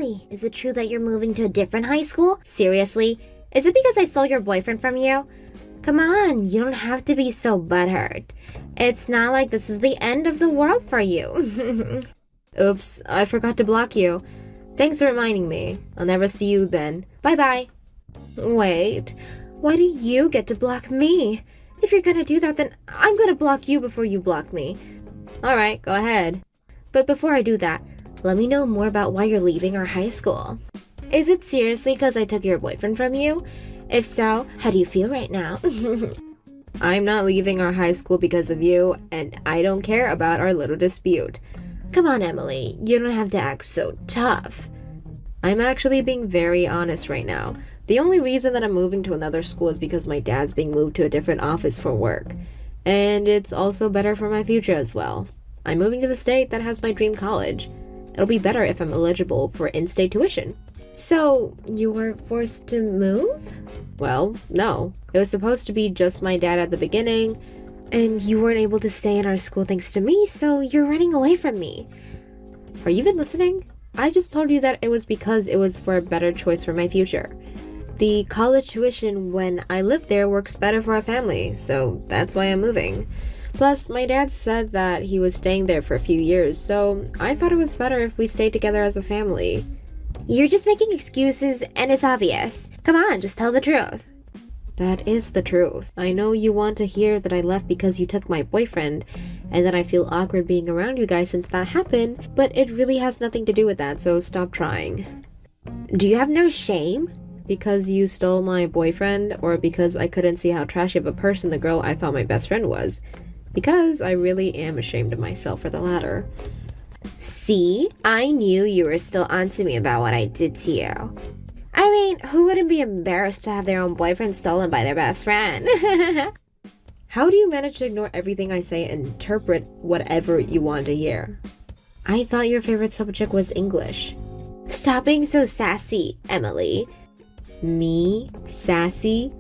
Emily, is it true that you're moving to a different high school? Seriously? Is it because I stole your boyfriend from you? Come on, you don't have to be so butthurt. It's not like this is the end of the world for you. Oops, I forgot to block you. Thanks for reminding me. I'll never see you then. Bye-bye. Wait, why do you get to block me? If you're gonna do that, then I'm gonna block you before you block me. Alright, go ahead. But before I do that, let me know more about why you're leaving our high school. Is it seriously because I took your boyfriend from you? If so, how do you feel right now? I'm not leaving our high school because of you, and I don't care about our little dispute. Come on, Emily, you don't have to act so tough. I'm actually being very honest right now. The only reason that I'm moving to another school is because my dad's being moved to a different office for work. And it's also better for my future as well. I'm moving to the state that has my dream college. It'll be better if I'm eligible for in-state tuition. So, you were forced to move? Well, no. It was supposed to be just my dad at the beginning, and you weren't able to stay in our school thanks to me, so you're running away from me. Are you even listening? I just told you that it was because it was for a better choice for my future. The college tuition when I live there works better for our family, so that's why I'm moving. Plus, my dad said that he was staying there for a few years, so I thought it was better if we stayed together as a family. You're just making excuses, and it's obvious. Come on, just tell the truth. That is the truth. I know you want to hear that I left because you took my boyfriend, and that I feel awkward being around you guys since that happened, but it really has nothing to do with that, so stop trying. Do you have no shame? Because you stole my boyfriend, or because I couldn't see how trashy of a person the girl I thought my best friend was? Because I really am ashamed of myself for the latter. See? I knew you were still onto me about what I did to you. I mean, who wouldn't be embarrassed to have their own boyfriend stolen by their best friend? How do you manage to ignore everything I say and interpret whatever you want to hear? I thought your favorite subject was English. Stop being so sassy, Emily. Me? Sassy?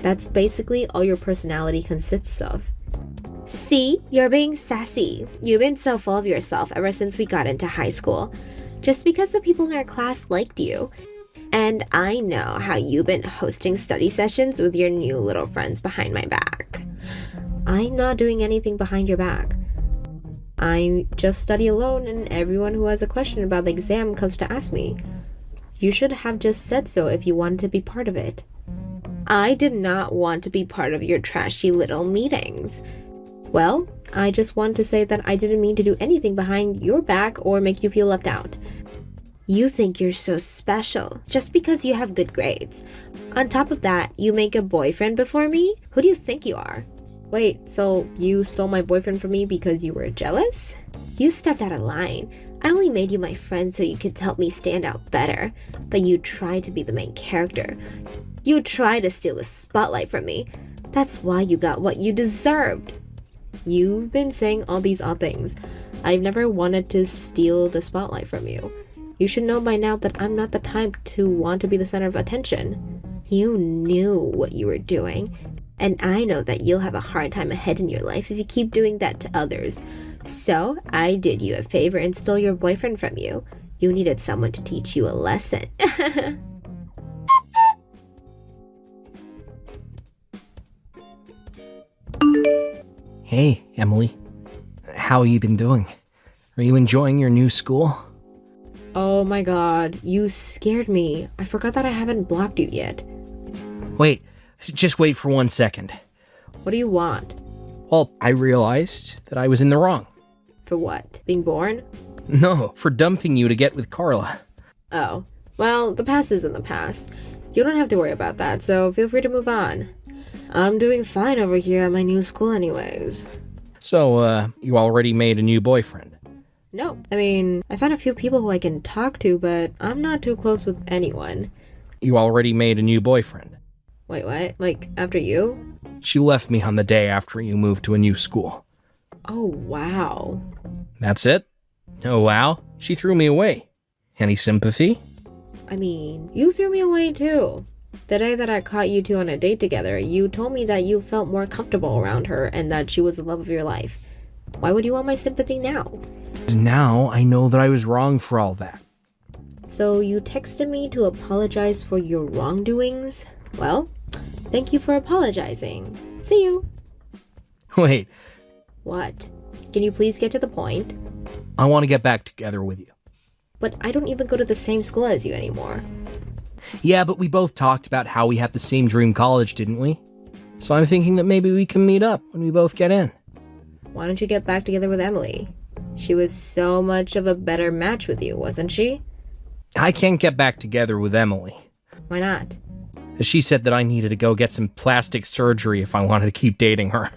That's basically all your personality consists of. See? You're being sassy. You've been so full of yourself ever since we got into high school. Just because the people in our class liked you. And I know how you've been hosting study sessions with your new little friends behind my back. I'm not doing anything behind your back. I just study alone, and everyone who has a question about the exam comes to ask me. You should have just said so if you wanted to be part of it. I did not want to be part of your trashy little meetings. Well, I just want to say that I didn't mean to do anything behind your back or make you feel left out. You think you're so special just because you have good grades. On top of that, you make a boyfriend before me? Who do you think you are? Wait, so you stole my boyfriend from me because you were jealous? You stepped out of line. I only made you my friend so you could help me stand out better. But you tried to be the main character. You tried to steal the spotlight from me. That's why you got what you deserved. You've been saying all these odd things. I've never wanted to steal the spotlight from you. You should know by now that I'm not the type to want to be the center of attention. You knew what you were doing, and I know that you'll have a hard time ahead in your life if you keep doing that to others. So, I did you a favor and stole your boyfriend from you. You needed someone to teach you a lesson. Hey, Emily. How you been doing? Are you enjoying your new school? Oh my god, you scared me. I forgot that I haven't blocked you yet. Wait, just wait for 1 second. What do you want? Well, I realized that I was in the wrong. For what? Being born? No, for dumping you to get with Carla. Oh. Well, the past is in the past. You don't have to worry about that, so feel free to move on. I'm doing fine over here at my new school anyways. So, you already made a new boyfriend? No. I mean, I found a few people who I can talk to, but I'm not too close with anyone. You already made a new boyfriend? Wait, what? Like, after you? She left me on the day after you moved to a new school. Oh, wow. That's it? Oh, wow. She threw me away. Any sympathy? I mean, you threw me away too. The day that I caught you two on a date together, you told me that you felt more comfortable around her and that she was the love of your life. Why would you want my sympathy now? Now I know that I was wrong for all that. So you texted me to apologize for your wrongdoings? Well, thank you for apologizing. See you. Wait, What? Can you please get to the point? I want to get back together with you. But I don't even go to the same school as you anymore. Yeah, but we both talked about how we had the same dream college, didn't we? So I'm thinking that maybe we can meet up when we both get in. Why don't you get back together with Emily? She was so much of a better match with you, wasn't she? I can't get back together with Emily. Why not? She said that I needed to go get some plastic surgery if I wanted to keep dating her.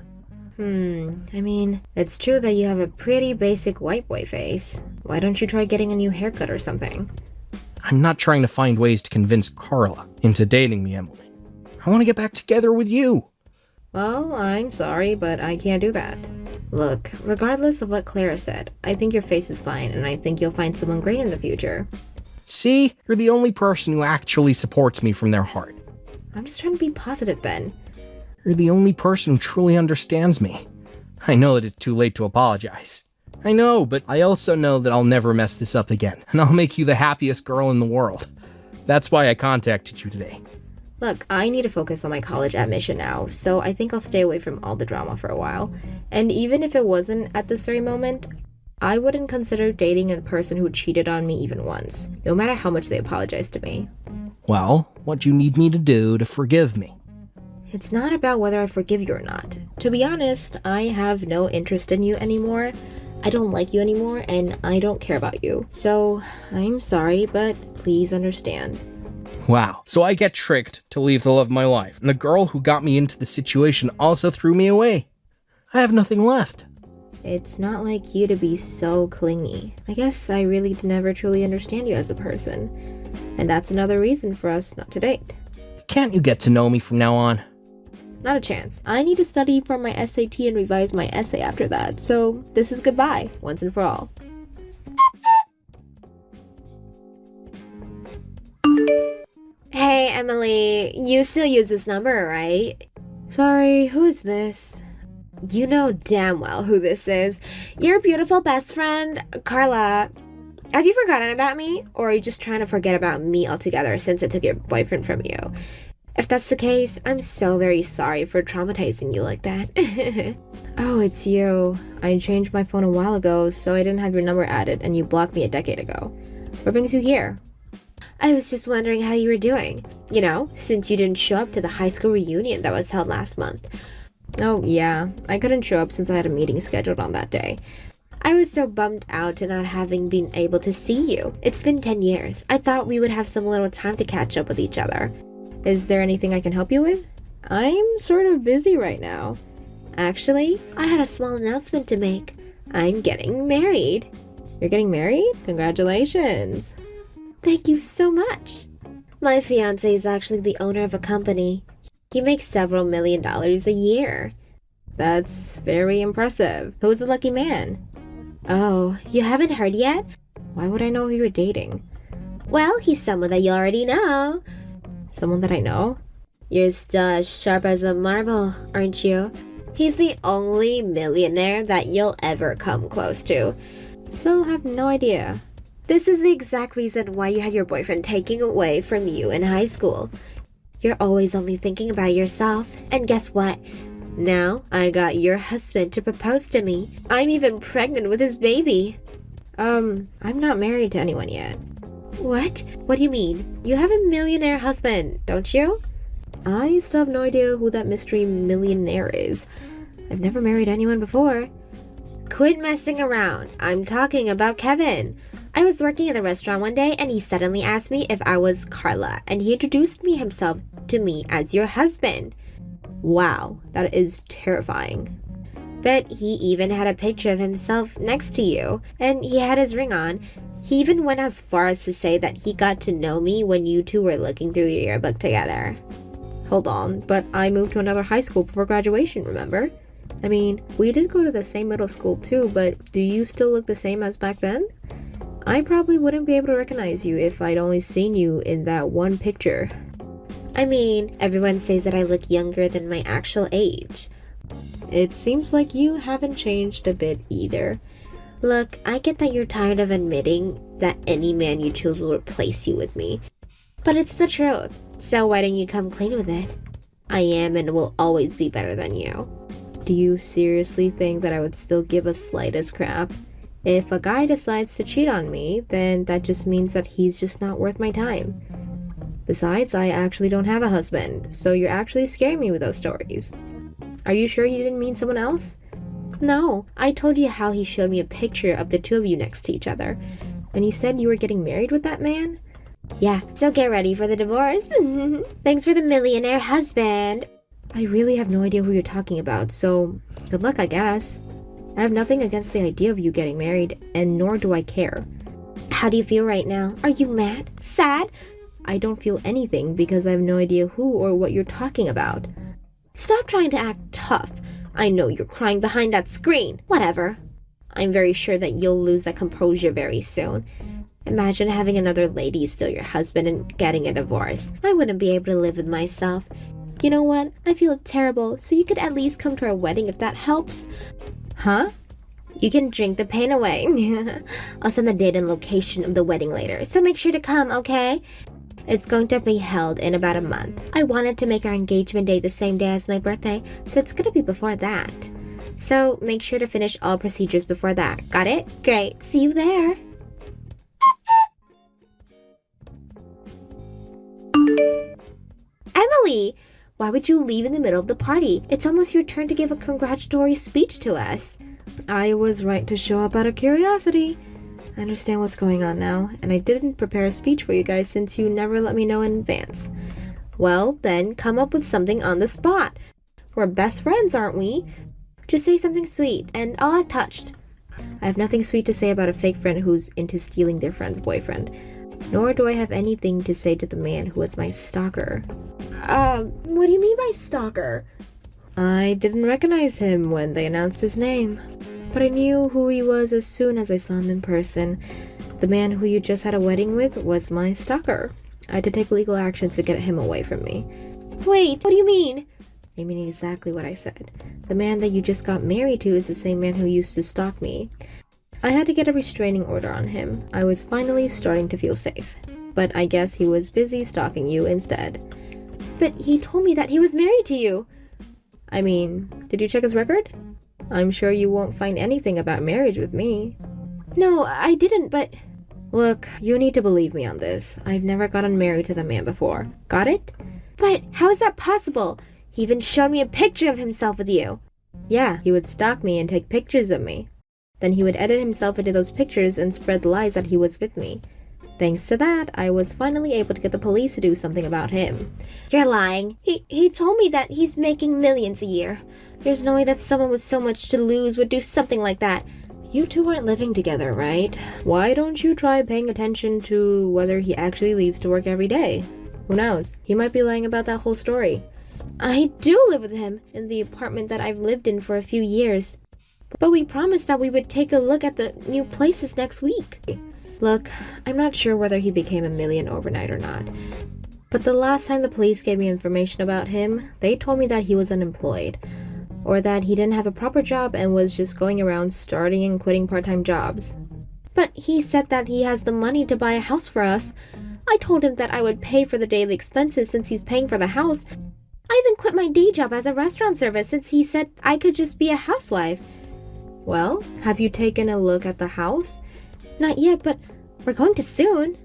I mean, it's true that you have a pretty basic white boy face. Why don't you try getting a new haircut or something? I'm not trying to find ways to convince Carla into dating me, Emily. I want to get back together with you. Well, I'm sorry, but I can't do that. Look, regardless of what Clara said, I think your face is fine, and I think you'll find someone great in the future. See, you're the only person who actually supports me from their heart. I'm just trying to be positive, Ben. You're the only person who truly understands me. I know that it's too late to apologize. I know, but I also know that I'll never mess this up again, and I'll make you the happiest girl in the world. That's why I contacted you today. Look, I need to focus on my college admission now, so I think I'll stay away from all the drama for a while. And even if it wasn't at this very moment, I wouldn't consider dating a person who cheated on me even once, no matter how much they apologize to me. Well, what do you need me to do to forgive me? It's not about whether I forgive you or not. To be honest, I have no interest in you anymore. I don't like you anymore, and I don't care about you. So, I'm sorry, but please understand. Wow, so I get tricked to leave the love of my life, and the girl who got me into the situation also threw me away. I have nothing left. It's not like you to be so clingy. I guess I really never truly understand you as a person. And that's another reason for us not to date. Can't you get to know me from now on? Not a chance. I need to study for my SAT and revise my essay after that, so this is goodbye, once and for all. Hey, Emily, you still use this number, right? Sorry, who is this? You know damn well who this is. Your beautiful best friend, Carla. Have you forgotten about me? Or are you just trying to forget about me altogether since I took your boyfriend from you? If that's the case, I'm so very sorry for traumatizing you like that. Oh, it's you. I changed my phone a while ago, so I didn't have your number added, and you blocked me a decade ago. What brings you here? I was just wondering how you were doing. You know, since you didn't show up to the high school reunion that was held last month. Oh, yeah. I couldn't show up since I had a meeting scheduled on that day. I was so bummed out at not having been able to see you. It's been 10 years. I thought we would have some little time to catch up with each other. Is there anything I can help you with? I'm sort of busy right now. Actually, I had a small announcement to make. I'm getting married. You're getting married? Congratulations. Thank you so much. My fiancé is actually the owner of a company. He makes several $1 million a year. That's very impressive. Who's the lucky man? Oh, you haven't heard yet? Why would I know who you're dating? Well, he's someone that you already know. Someone that I know? You're still as sharp as a marble, aren't you? He's the only millionaire that you'll ever come close to. Still have no idea. This is the exact reason why you had your boyfriend taken away from you in high school. You're always only thinking about yourself. And guess what? Now I got your husband to propose to me. I'm even pregnant with his baby. I'm not married to anyone yet. What? What do you mean? You have a millionaire husband, don't you? I still have no idea who that mystery millionaire is. I've never married anyone before. Quit messing around. I'm talking about Kevin. I was working at the restaurant one day and he suddenly asked me if I was Carla and he introduced himself to me as your husband. Wow, that is terrifying. But he even had a picture of himself next to you and he had his ring on. He even went as far as to say that he got to know me when you two were looking through your yearbook together. Hold on, but I moved to another high school before graduation, remember? I mean, we did go to the same middle school too, but do you still look the same as back then? I probably wouldn't be able to recognize you if I'd only seen you in that one picture. I mean, everyone says that I look younger than my actual age. It seems like you haven't changed a bit either. Look, I get that you're tired of admitting that any man you choose will replace you with me. But it's the truth, so why don't you come clean with it? I am and will always be better than you. Do you seriously think that I would still give a slightest crap? If a guy decides to cheat on me, then that just means that he's just not worth my time. Besides, I actually don't have a husband, so you're actually scaring me with those stories. Are you sure you didn't mean someone else? No, I told you how he showed me a picture of the two of you next to each other. And you said you were getting married with that man? Yeah, so get ready for the divorce. Thanks for the millionaire husband. I really have no idea who you're talking about, so good luck, I guess. I have nothing against the idea of you getting married, and nor do I care. How do you feel right now? Are you mad? Sad? I don't feel anything because I have no idea who or what you're talking about. Stop trying to act tough. I know you're crying behind that screen. Whatever. I'm very sure that you'll lose that composure very soon. Imagine having another lady steal your husband and getting a divorce. I wouldn't be able to live with myself. You know what? I feel terrible, so you could at least come to our wedding if that helps. Huh? You can drink the pain away. I'll send the date and location of the wedding later, so make sure to come, okay? It's going to be held in about a month. I wanted to make our engagement day the same day as my birthday, so it's gonna be before that. So make sure to finish all procedures before that. Got it? Great. See you there. Emily! Why would you leave in the middle of the party? It's almost your turn to give a congratulatory speech to us. I was right to show up out of curiosity. I understand what's going on now, and I didn't prepare a speech for you guys since you never let me know in advance. Well, then come up with something on the spot. We're best friends, aren't we? Just say something sweet, and I'll act touched. I have nothing sweet to say about a fake friend who's into stealing their friend's boyfriend. Nor do I have anything to say to the man who was my stalker. What do you mean by stalker? I didn't recognize him when they announced his name, but I knew who he was as soon as I saw him in person. The man who you just had a wedding with was my stalker. I had to take legal actions to get him away from me. Wait, what do you mean? I mean exactly what I said. The man that you just got married to is the same man who used to stalk me. I had to get a restraining order on him. I was finally starting to feel safe. But I guess he was busy stalking you instead. But he told me that he was married to you. I mean, did you check his record? I'm sure you won't find anything about marriage with me. No, I didn't, but... Look, you need to believe me on this. I've never gotten married to the man before. Got it? But how is that possible? He even showed me a picture of himself with you. Yeah, he would stalk me and take pictures of me. Then he would edit himself into those pictures and spread lies that he was with me. Thanks to that, I was finally able to get the police to do something about him. You're lying. He told me that he's making millions a year. There's no way that someone with so much to lose would do something like that. You two aren't living together, right? Why don't you try paying attention to whether he actually leaves to work every day? Who knows? He might be lying about that whole story. I do live with him in the apartment that I've lived in for a few years. But we promised that we would take a look at the new places next week. Look, I'm not sure whether he became a million overnight or not. But the last time the police gave me information about him, they told me that he was unemployed. Or that he didn't have a proper job and was just going around starting and quitting part-time jobs. But he said that he has the money to buy a house for us. I told him that I would pay for the daily expenses since he's paying for the house. I even quit my day job as a restaurant servant since he said I could just be a housewife. Well, have you taken a look at the house? Not yet, but we're going to soon.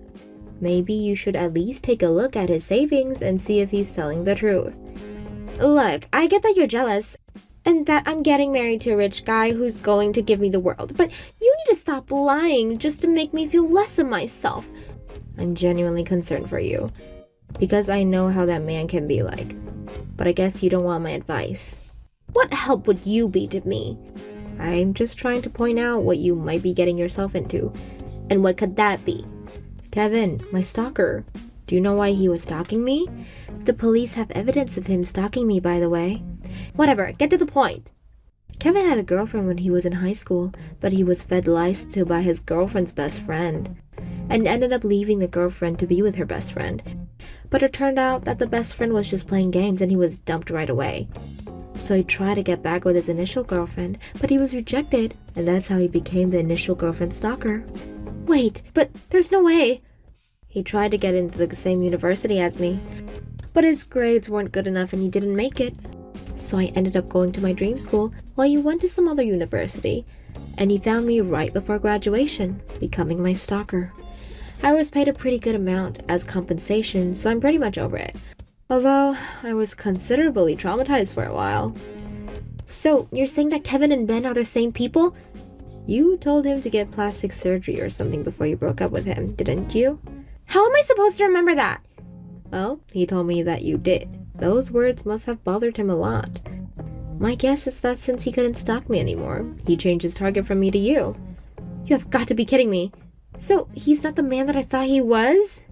Maybe you should at least take a look at his savings and see if he's telling the truth. Look, I get that you're jealous, and that I'm getting married to a rich guy who's going to give me the world, but you need to stop lying just to make me feel less of myself. I'm genuinely concerned for you, because I know how that man can be like. But I guess you don't want my advice. What help would you be to me? I'm just trying to point out what you might be getting yourself into. And what could that be? Kevin, my stalker. Do you know why he was stalking me? The police have evidence of him stalking me, by the way. Whatever, get to the point. Kevin had a girlfriend when he was in high school, but he was fed lies to by his girlfriend's best friend, and ended up leaving the girlfriend to be with her best friend. But it turned out that the best friend was just playing games and he was dumped right away. So he tried to get back with his initial girlfriend, but he was rejected, and that's how he became the initial girlfriend stalker. Wait, but there's no way. He tried to get into the same university as me, but his grades weren't good enough and he didn't make it. So I ended up going to my dream school while he went to some other university, and he found me right before graduation, becoming my stalker. I was paid a pretty good amount as compensation, so I'm pretty much over it. Although, I was considerably traumatized for a while. So, you're saying that Kevin and Ben are the same people? You told him to get plastic surgery or something before you broke up with him, didn't you? How am I supposed to remember that? Well, he told me that you did. Those words must have bothered him a lot. My guess is that since he couldn't stalk me anymore, he changed his target from me to you. You have got to be kidding me. So, he's not the man that I thought he was?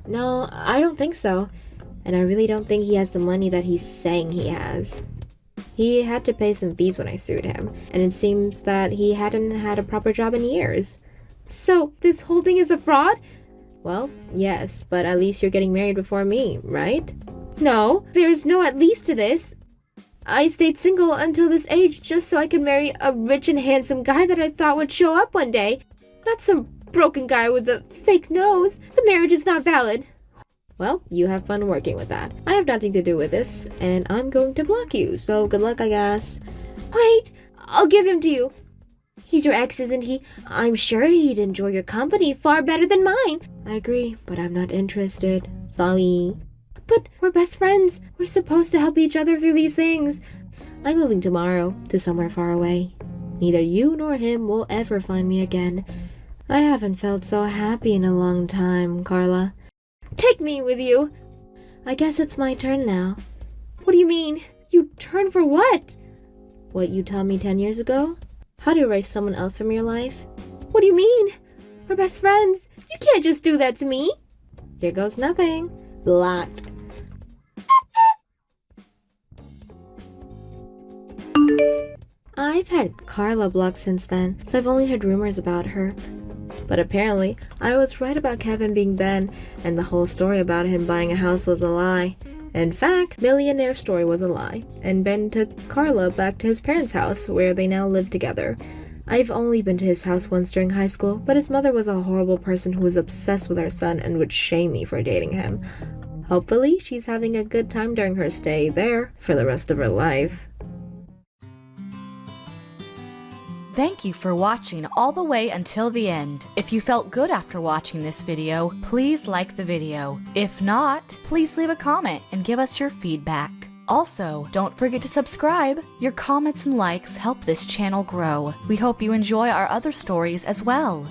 No, I don't think so. And I really don't think he has the money that he's saying he has. He had to pay some fees when I sued him, and it seems that he hadn't had a proper job in years. So, this whole thing is a fraud? Well, yes, but at least you're getting married before me, right? No, there's no at least to this. I stayed single until this age just so I could marry a rich and handsome guy that I thought would show up one day. Not some broken guy with a fake nose. The marriage is not valid. Well, you have fun working with that. I have nothing to do with this, and I'm going to block you, so good luck, I guess. Wait, I'll give him to you. He's your ex, isn't he? I'm sure he'd enjoy your company far better than mine. I agree, but I'm not interested. Sorry. But we're best friends. We're supposed to help each other through these things. I'm moving tomorrow to somewhere far away. Neither you nor him will ever find me again. I haven't felt so happy in a long time, Carla. Take me with you. I guess it's my turn now. What do you mean? You turn for what? What you taught me 10 years ago? How to erase someone else from your life? What do you mean? We're best friends. You can't just do that to me. Here goes nothing. Blocked. I've had Carla blocked since then, so I've only heard rumors about her. But apparently, I was right about Kevin being Ben, and the whole story about him buying a house was a lie. In fact, Millionaire story was a lie, and Ben took Carla back to his parents' house, where they now live together. I've only been to his house once during high school, but his mother was a horrible person who was obsessed with our son and would shame me for dating him. Hopefully, she's having a good time during her stay there for the rest of her life. Thank you for watching all the way until the end. If you felt good after watching this video, please like the video. If not, please leave a comment and give us your feedback. Also, don't forget to subscribe. Your comments and likes help this channel grow. We hope you enjoy our other stories as well.